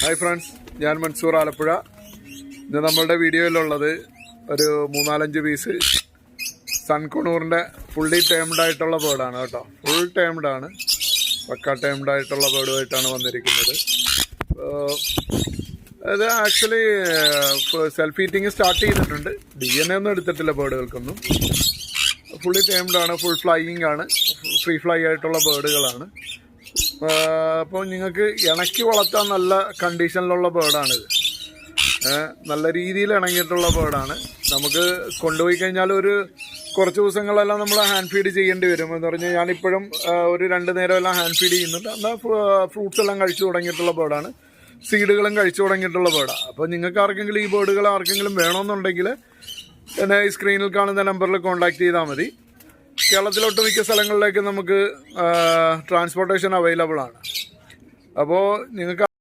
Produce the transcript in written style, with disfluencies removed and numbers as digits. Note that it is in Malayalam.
ഹായ് ഫ്രണ്ട്സ്, ഞാൻ മൻസൂർ ആലപ്പുഴ. ഇന്ന് നമ്മളുടെ വീഡിയോയിലുള്ളത് ഒരു 3-4 പീസ് സൺകുണൂറിൻ്റെ ഫുള്ളി ടേംഡ് ആയിട്ടുള്ള ബേർഡാണ് കേട്ടോ. ഫുൾ ടേംഡ് ആണ്, പക്ക ടേംഡ് ആയിട്ടുള്ള ബേർഡുമായിട്ടാണ് വന്നിരിക്കുന്നത്. അത് ആക്ച്വലി സെൽഫ് ഈറ്റിങ് സ്റ്റാർട്ട് ചെയ്തിട്ടുണ്ട്. DNA ഒന്നും എടുത്തിട്ടില്ല ബേർഡുകൾക്കൊന്നും. ഫുള്ളി ടേംഡ് ആണ്, ഫുൾ ഫ്ലൈയിങ് ആണ്, ഫ്രീ ഫ്ലൈ ആയിട്ടുള്ള ബേർഡുകളാണ്. അപ്പോൾ നിങ്ങൾക്ക് ഇണക്കി വളർത്താൻ നല്ല കണ്ടീഷനിലുള്ള ബേർഡാണിത്. നല്ല രീതിയിൽ ഇണങ്ങിയിട്ടുള്ള ബേർഡാണ്. നമുക്ക് കൊണ്ടുപോയി കഴിഞ്ഞാൽ കുറച്ച് ദിവസങ്ങളെല്ലാം നമ്മൾ ഹാൻഡ് ഫീഡ് ചെയ്യേണ്ടി വരും. എന്ന് പറഞ്ഞാൽ ഞാനിപ്പോഴും ഒരു 2 നേരം എല്ലാം ഹാൻഡ് ഫീഡ് ചെയ്യുന്നുണ്ട്. എന്നാൽ ഫ്രൂട്ട്സ് എല്ലാം കഴിച്ചു തുടങ്ങിയിട്ടുള്ള ബേർഡാണ്, സീഡുകളും കഴിച്ചു തുടങ്ങിയിട്ടുള്ള ബേർഡാണ്. അപ്പോൾ നിങ്ങൾക്ക് ആർക്കെങ്കിലും ഈ ബേർഡുകൾ ആർക്കെങ്കിലും വേണമെന്നുണ്ടെങ്കിൽ എന്നെ ഈ സ്ക്രീനിൽ കാണുന്ന നമ്പറിൽ കോൺടാക്ട് ചെയ്താൽ മതി. കേരളത്തിലൊട്ടുമിക്ക സ്ഥലങ്ങളിലേക്ക് നമുക്ക് ട്രാൻസ്പോർട്ടേഷൻ അവൈലബിൾ ആണ്. അപ്പോൾ നിങ്ങൾക്ക്